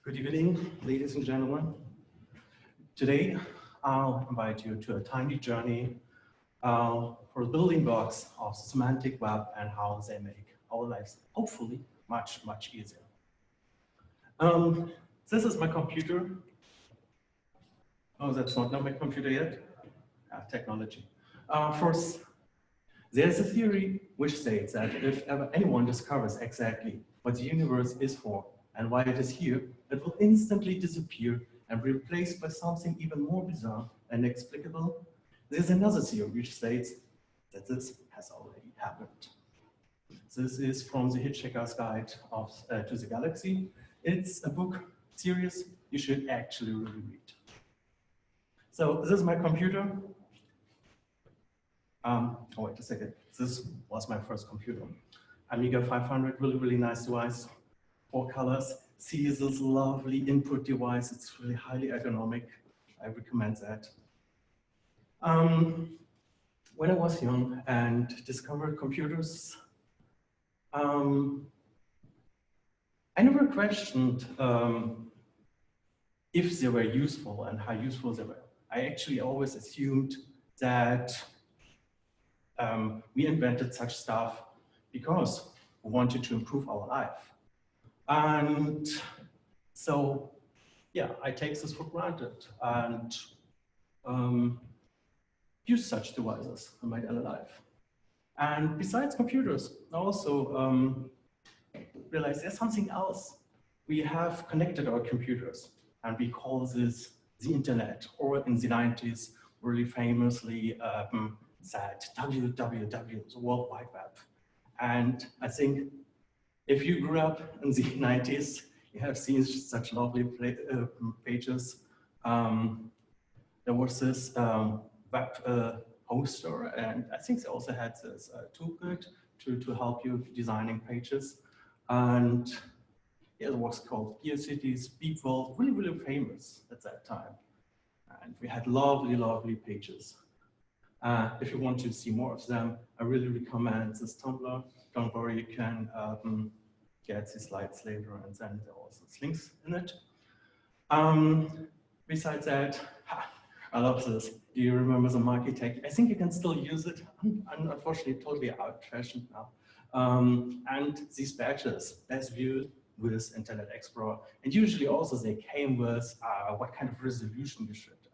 Good evening, ladies and gentlemen. Today, I'll invite you to a tiny journey for the building blocks of semantic web and how they make our lives hopefully much easier. This is my computer. Oh, that's not my computer yet. Technology. First, there's a theory which states that if ever anyone discovers exactly what the universe is for and why it is here, it will instantly disappear and be replaced by something even more bizarre and inexplicable. There's another theory which states that this has already happened. This is from the Hitchhiker's Guide to the Galaxy. It's a book series you should actually really read. So this is my computer. Oh, wait a second. This was my first computer. Amiga 500, really nice device. 4 colors. See this lovely input device. It's really highly ergonomic. I recommend that. When I was young and discovered computers, I never questioned if they were useful and how useful they were. I actually always assumed that we invented such stuff because we wanted to improve our life. And so, yeah, I take this for granted and use such devices in my daily life. And besides computers, I also realized there's something else. We have connected our computers, and we call this the internet, or in the 90s, really famously said www, the World Wide Web. And I think if you grew up in the 90s, you have seen such lovely pages. There was this web hoster, and I think they also had this toolkit to help you designing pages. And yeah, it was called GeoCities, BeepWorld, really famous at that time. And we had lovely pages. If you want to see more of them, I really recommend this Tumblr. Don't worry, you can get the slides later, and then there are also links in it. Besides that, I love this. Do you remember the Markitect? I think you can still use it. Unfortunately, totally out-fashioned now. And these badges, as viewed with Internet Explorer, and usually also they came with what kind of resolution you should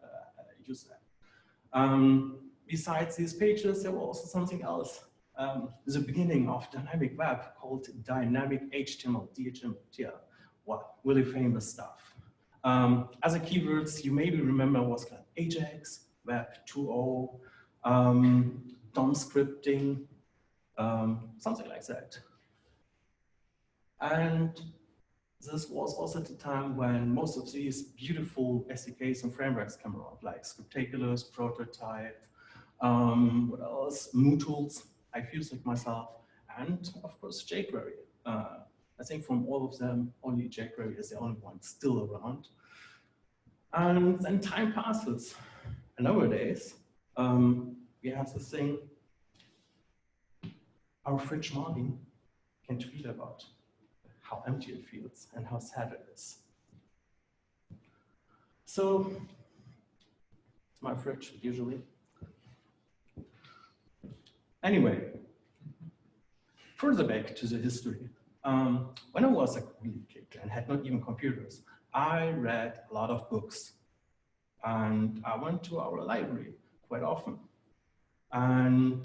use them. Besides these pages, there was also something else. The beginning of dynamic web called dynamic HTML, DHTML. Wow, really famous stuff. Other keywords you maybe remember was like Ajax, Web 2.0, DOM scripting, something like that. And this was also the time when most of these beautiful SDKs and frameworks came around, like Scriptaculous, Prototype, what else? MooTools. I've used it myself, and of course jQuery. I think from all of them, only jQuery is the only one still around. And then time passes, and nowadays we have this thing. Our fridge Marvin can tweet about how empty it feels and how sad it is. So it's my fridge usually. Anyway, further back to the history. When I was a wee kid and had not even computers, I read a lot of books. And I went to our library quite often. And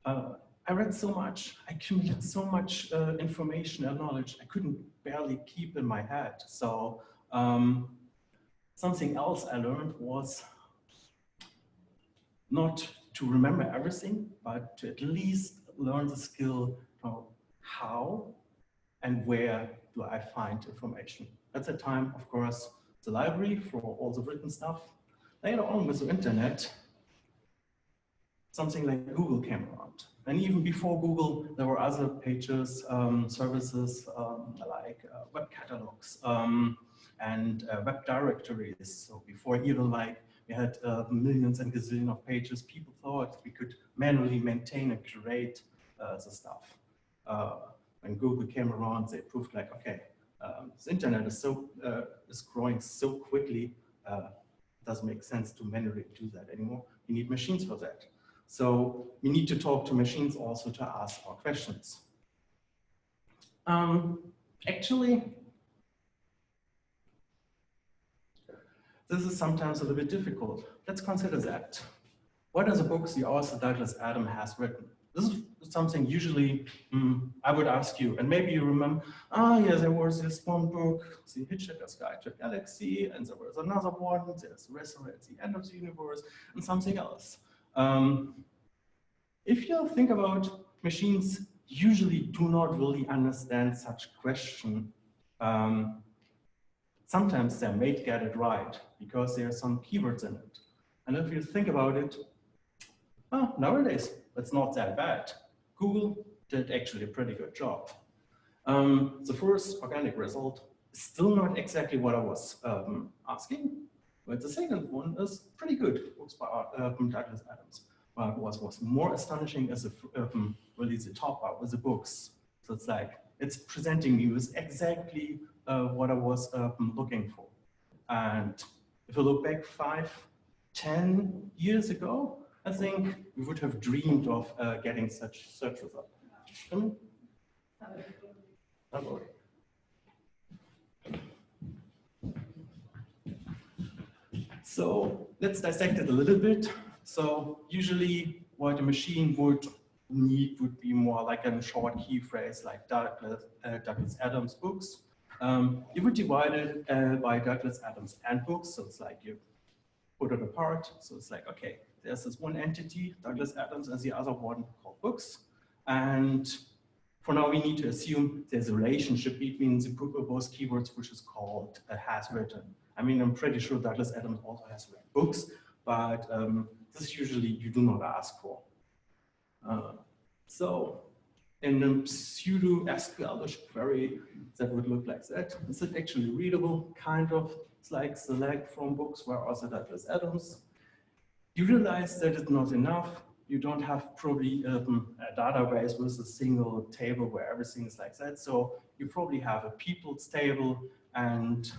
I read so much, I accumulated so much information and knowledge I couldn't barely keep in my head. So something else I learned was not to remember everything, but to at least learn the skill of how and where do I find information. At the time, of course, the library for all the written stuff. Later on with the internet, something like Google came around. And even before Google, there were other pages, services like web catalogs and web directories. So before even like we had millions and gazillion of pages, people thought we could manually maintain and curate the stuff. When Google came around, they proved like, okay, This internet is is growing so quickly, it doesn't make sense to manually do that anymore. You need machines for that. So we need to talk to machines also to ask our questions. Actually, this is sometimes a little bit difficult. Let's consider that. What are the books the author Douglas Adams has written? This is something usually I would ask you, and maybe you remember, yeah, there was this one book, The Hitchhiker's Guide to the Galaxy, and there was another one, there's Wrestler at the End of the Universe, and something else. If you think about machines, usually do not really understand such question. Sometimes they may get it right because there are some keywords in it. And if you think about it, nowadays, it's not that bad. Google did actually a pretty good job. The first organic result is still not exactly what I was asking, but the second one is pretty good, books by Douglas Adams. But what was more astonishing is really the top part with the books. So it's like, it's presenting me with exactly what I was looking for. And if you look back 5-10 years ago, I think we would have dreamed of getting such search results. So let's dissect it a little bit. So usually what a machine would need would be more like a short key phrase like Douglas Adams books. You would divide it by Douglas Adams and books. So it's like you put it apart. So it's like, okay, there's this one entity, Douglas Adams, and the other one called books. And for now, we need to assume there's a relationship between the both keywords, which is called has written. I mean, I'm pretty sure Douglas Adams also has written books, but this usually you do not ask for. So in a pseudo SQL-ish query, that would look like that. Is it actually readable? Kind of. It's like select from books where also Douglas Adams. You realize that it's not enough. You don't have probably a database with a single table where everything is like that. So you probably have a people's table and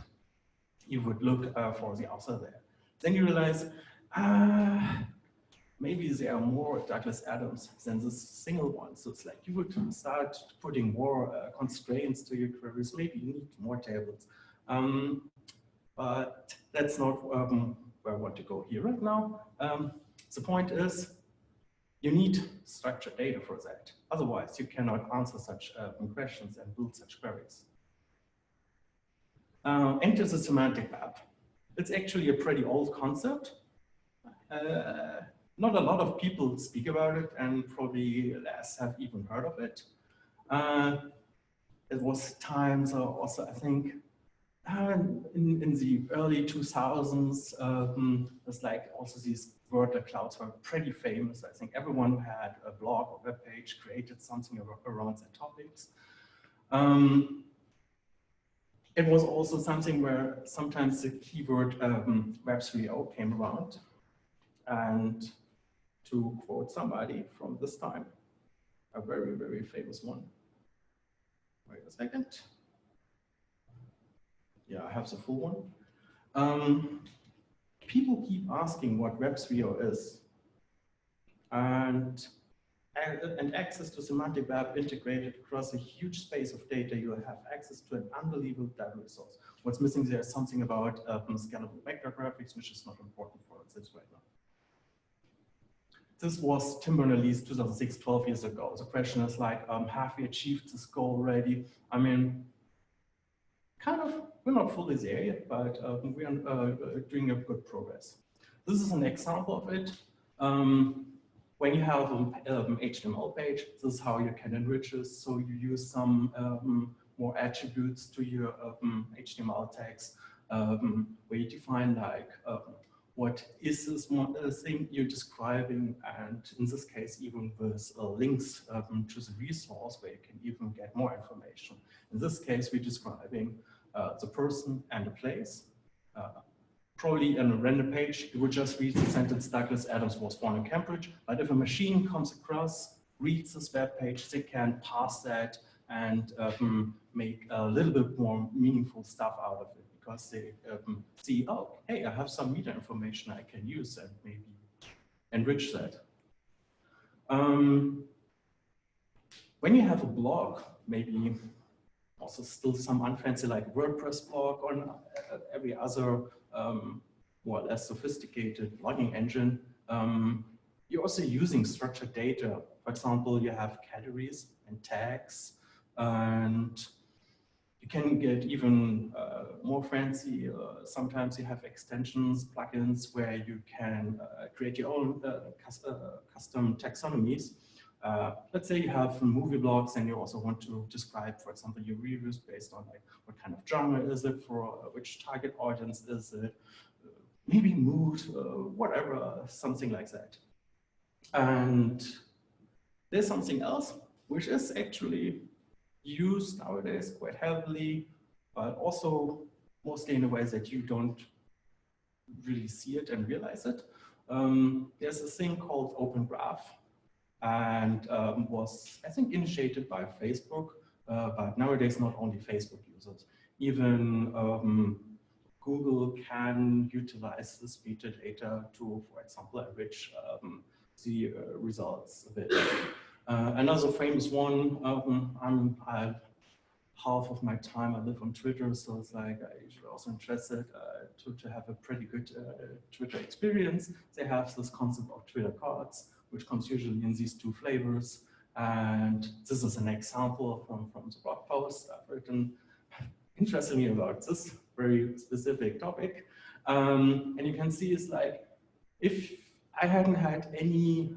you would look for the author there. Then you realize, maybe there are more Douglas Adams than this single one. So it's like you would start putting more constraints to your queries. Maybe you need more tables. But that's not where I want to go here right now. The point is, you need structured data for that. Otherwise, you cannot answer such questions and build such queries. Enter the semantic web. It's actually a pretty old concept. Not a lot of people speak about it, and probably less have even heard of it. It was times also, I think, in the early 2000s, it's like also these word clouds were pretty famous. I think everyone who had a blog or web page created something around their topics. It was also something where sometimes the keyword Web 3.0 came around. And to quote somebody from this time, a very, very famous one. Wait a second. Yeah, I have the full one. People keep asking what Web 3.0 is. And access to semantic web integrated across a huge space of data, you have access to an unbelievable data resource. What's missing there is something about scalable vector graphics, which is not important for us right now. This was Tim Berners-Lee's 2006, 12 years ago. The question is like, have we achieved this goal already? I mean, kind of, we're not fully there yet, but we are doing a good progress. This is an example of it. When you have an HTML page, this is how you can enrich it. So you use some more attributes to your HTML text, where you define like, what is this thing you're describing, and in this case, even with links to the resource where you can even get more information. In this case, we're describing the person and the place. Probably in a random page, you would just read the sentence, Douglas Adams was born in Cambridge. But if a machine comes across, reads this web page, they can parse that and make a little bit more meaningful stuff out of it, because they see, oh, hey, I have some meta information I can use and maybe enrich that. When you have a blog, maybe also still some unfancy like WordPress blog or every other more or less sophisticated blogging engine, you're also using structured data. For example, you have categories and tags, and you can get even more fancy. Sometimes you have extensions, plugins where you can create your own custom taxonomies. Let's say you have movie blogs and you also want to describe, for example, your reviews based on like what kind of genre is it, for which target audience is it, maybe mood, whatever, something like that. And there's something else which is actually used nowadays quite heavily, but also mostly in a way that you don't really see it and realize it. There's a thing called Open Graph, and was, I think, initiated by Facebook, but nowadays not only Facebook users, even Google can utilize this metadata to, for example, enrich the results a bit. Another famous one, half of my time I live on Twitter, so it's like I'm usually also interested to have a pretty good Twitter experience. They have this concept of Twitter cards, which comes usually in these two flavors. And this is an example from the blog post I've written interestingly about this very specific topic. And you can see it's like, if I hadn't had any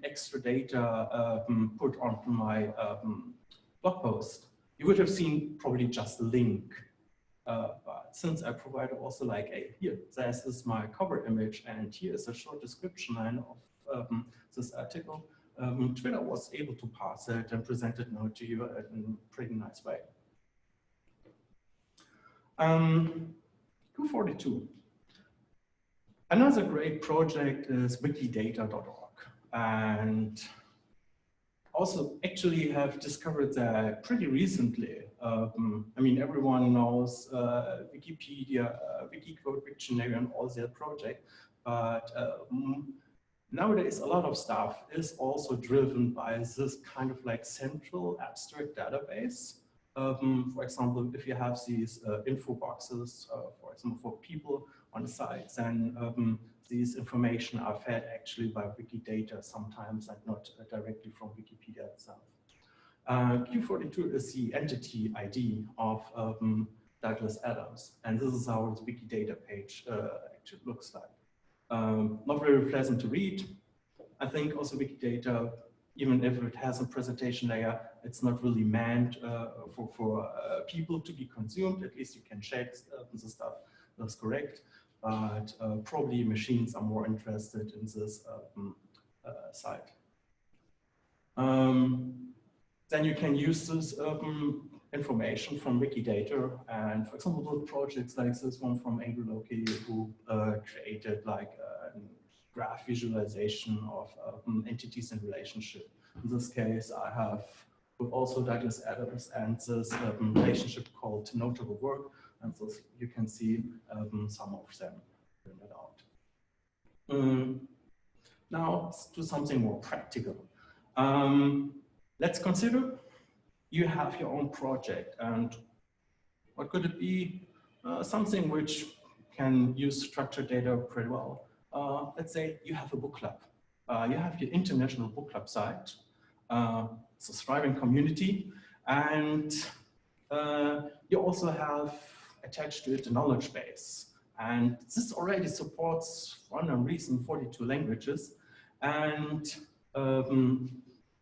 extra data put onto my blog post, you would have seen probably just a link. But since I provided also like here, this is my cover image, and here is a short description line of this article, Twitter was able to parse it and present it now to you in a pretty nice way. 242. Another great project is wikidata.org, and also actually have discovered that pretty recently. I mean, everyone knows Wikipedia, Wikiquote Dictionary, and all their projects, but nowadays a lot of stuff is also driven by this kind of like central abstract database. For example, if you have these info boxes, for example, for people on the sites, and these information are fed actually by Wikidata sometimes, and not directly from Wikipedia itself. Q42 is the entity ID of Douglas Adams, and this is how the Wikidata page actually looks like. Not very pleasant to read. I think also Wikidata, even if it has a presentation layer, it's not really meant for people to be consumed. At least you can check the stuff that's correct, but probably machines are more interested in this site. Then you can use this information from Wikidata, and for example, with projects like this one from Anglo-Loki, who created like a graph visualization of entities in relationship. In this case, I have also Douglas Adams and this relationship called notable work, and so you can see some of them printed out. Now to something more practical. Let's consider you have your own project, and what could it be? Something which can use structured data pretty well. Let's say you have a book club. You have your international book club site. It's a thriving community, and you also have attached to it a knowledge base. And this already supports, for some reason, 42 languages. And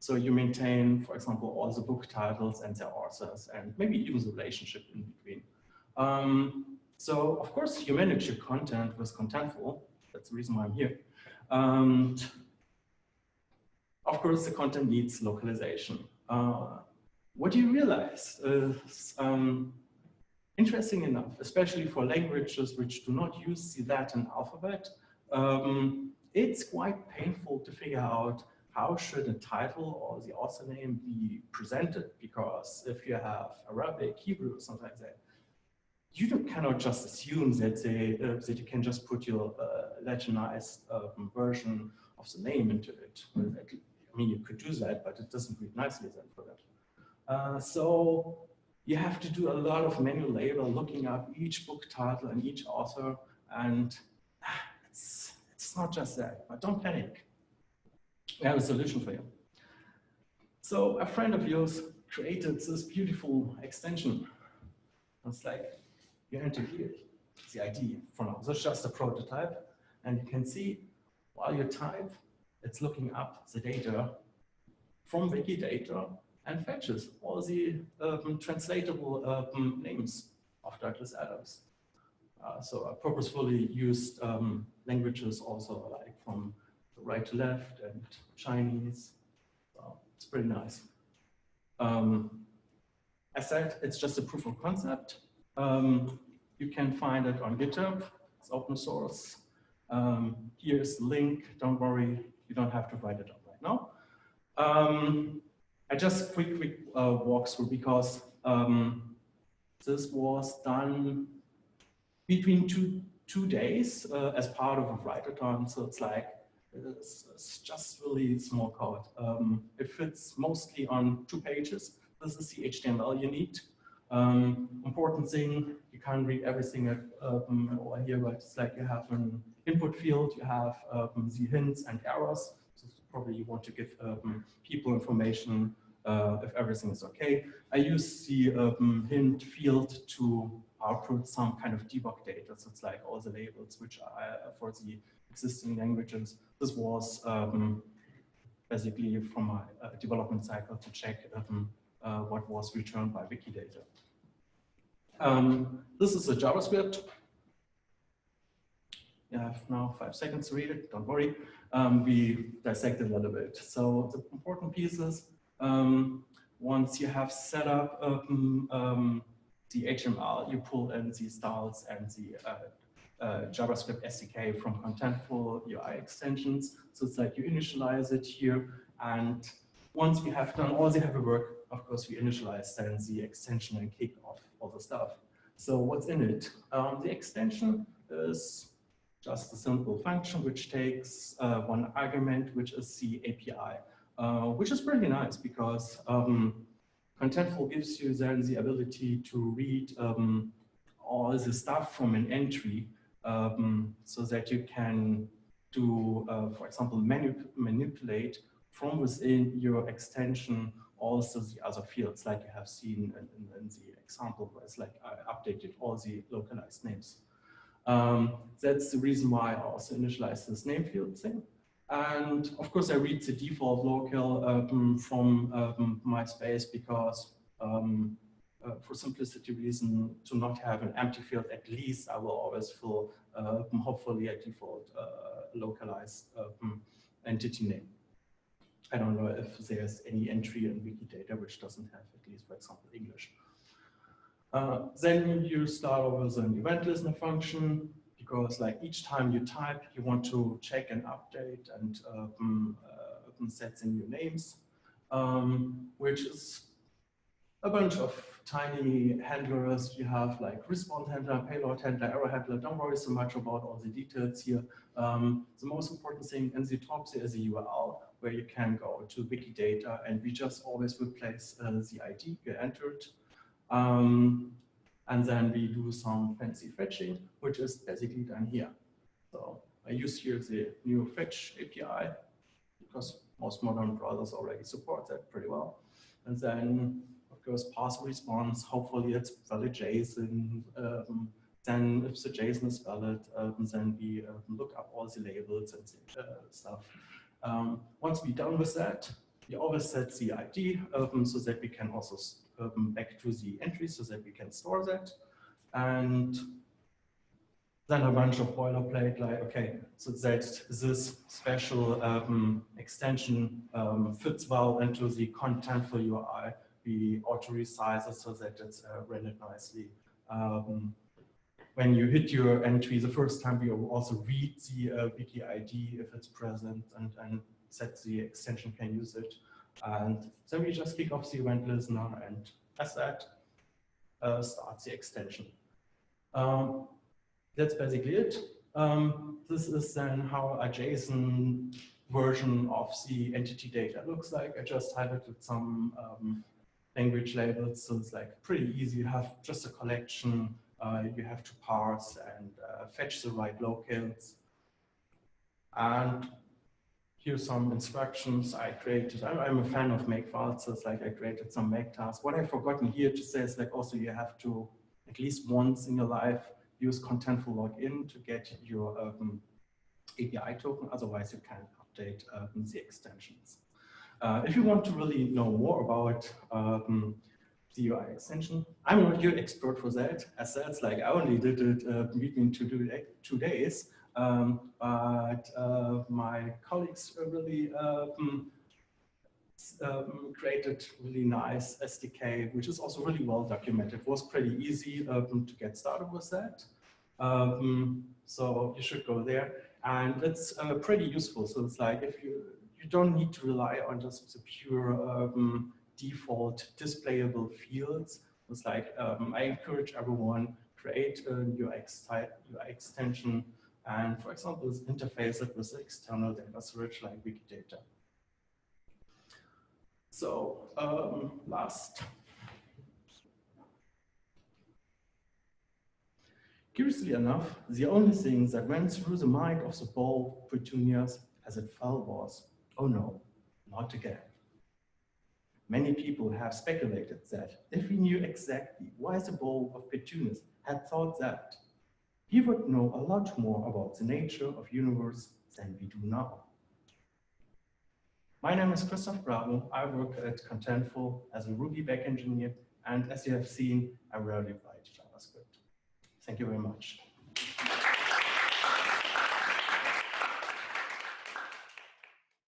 so you maintain, for example, all the book titles and their authors, and maybe even the relationship in between. So, of course, you manage your content with Contentful. That's the reason why I'm here. And of course, the content needs localization. What you realize is, interesting enough, especially for languages which do not use the Latin alphabet, it's quite painful to figure out how should a title or the author name be presented? Because if you have Arabic, Hebrew, or something like that, you cannot just assume that that you can just put your Latinized version of the name into it. I mean, you could do that, but it doesn't read nicely then for that. So you have to do a lot of manual labor, looking up each book title and each author, and it's not just that. But don't panic. We have a solution for you. So a friend of yours created this beautiful extension. It's like, you enter here, the ID for now. So it's just a prototype. And you can see while you type, it's looking up the data from WikiData and fetches all the translatable names of Douglas Adams. So I purposefully used languages also like from the right to left and Chinese. So it's pretty nice. As said, it's just a proof of concept. You can find it on GitHub. It's open source. Here's the link. Don't worry, you don't have to write it up right now. I just quick walkthrough because this was done between two days as part of a write-a-thon. So it's like it's just really small code. It fits mostly on 2 pages. This is the HTML you need. Important thing, you can't read everything over here, but it's like you have an input field, you have the hints and errors. So probably you want to give people information if everything is okay. I use the hint field to output some kind of debug data. So it's like all the labels which are for the existing languages. This was basically from my development cycle to check what was returned by WikiData. This is a JavaScript. You have now 5 seconds to read it, don't worry. We dissect it a little bit. So the important pieces, once you have set up the HTML, you pull in the styles and the JavaScript SDK from Contentful UI extensions. So it's like you initialize it here, and once we have done all the heavy work, of course, we initialize then the extension and kick off all the stuff. So what's in it? The extension is just a simple function which takes one argument, which is the API, which is pretty nice because Contentful gives you then the ability to read all the stuff from an entry so that you can do, for example, manipulate from within your extension also the other fields, like you have seen in the example where it's like I updated all the localized names. That's the reason why I also initialized this name field thing. And of course, I read the default local from MySpace because for simplicity reason, to not have an empty field, at least I will always fill hopefully a default localized entity name. I don't know if there's any entry in WikiData which doesn't have, at least, for example, English. Then you start with an event listener function, because like each time you type, you want to check and update and set in new names, which is a bunch of tiny handlers. You have like response handler, payload handler, error handler. Don't worry so much about all the details here. The most important thing in the top there is a URL where you can go to WikiData, and we just always replace the ID you entered. And then we do some fancy fetching, which is basically done here. So I use here the new fetch API because most modern browsers already support that pretty well. And then, of course, parse response. Hopefully it's valid JSON. Then if the JSON is valid, then we look up all the labels and stuff. Once we're done with that, we always set the ID so that we can also back to the entry so that we can store that. And then a bunch of boilerplate, like, okay, so that this special extension fits well into the Contentful UI. We auto resize it so that it's rendered nicely. When you hit your entry the first time, we will also read the wiki ID if it's present, and that the extension can use it. And then we just kick off the event listener, and as that starts the extension. That's basically it. This is then how a JSON version of the entity data looks like. I just highlighted some language labels, so it's like pretty easy. You have just a collection, you have to parse and fetch the right locales. And here's some instructions I created. I'm a fan of makefiles, so it's like I created some make tasks. What I've forgotten here to say is like also you have to, at least once in your life, use Contentful login to get your API token, otherwise you can't update the extensions. If you want to really know more about the UI extension, I'm not your expert for that. As that's like I only did it between 2 days, but my colleagues really created really nice SDK, which is also really well documented. It was pretty easy to get started with that. So you should go there, and it's pretty useful. So it's like if you don't need to rely on just the pure default displayable fields. It's like I encourage everyone create a UI extension, and for example, interface it with the external data storage like WikiData. So last. Curiously enough, the only thing that went through the mind of the bold petunias as it fell was, oh no, not again. Many people have speculated that if we knew exactly why the bowl of petunias had thought that, we would know a lot more about the nature of the universe than we do now. My name is Christoph Bravo. I work at Contentful as a Ruby back engineer, and as you have seen, I rarely write JavaScript. Thank you very much.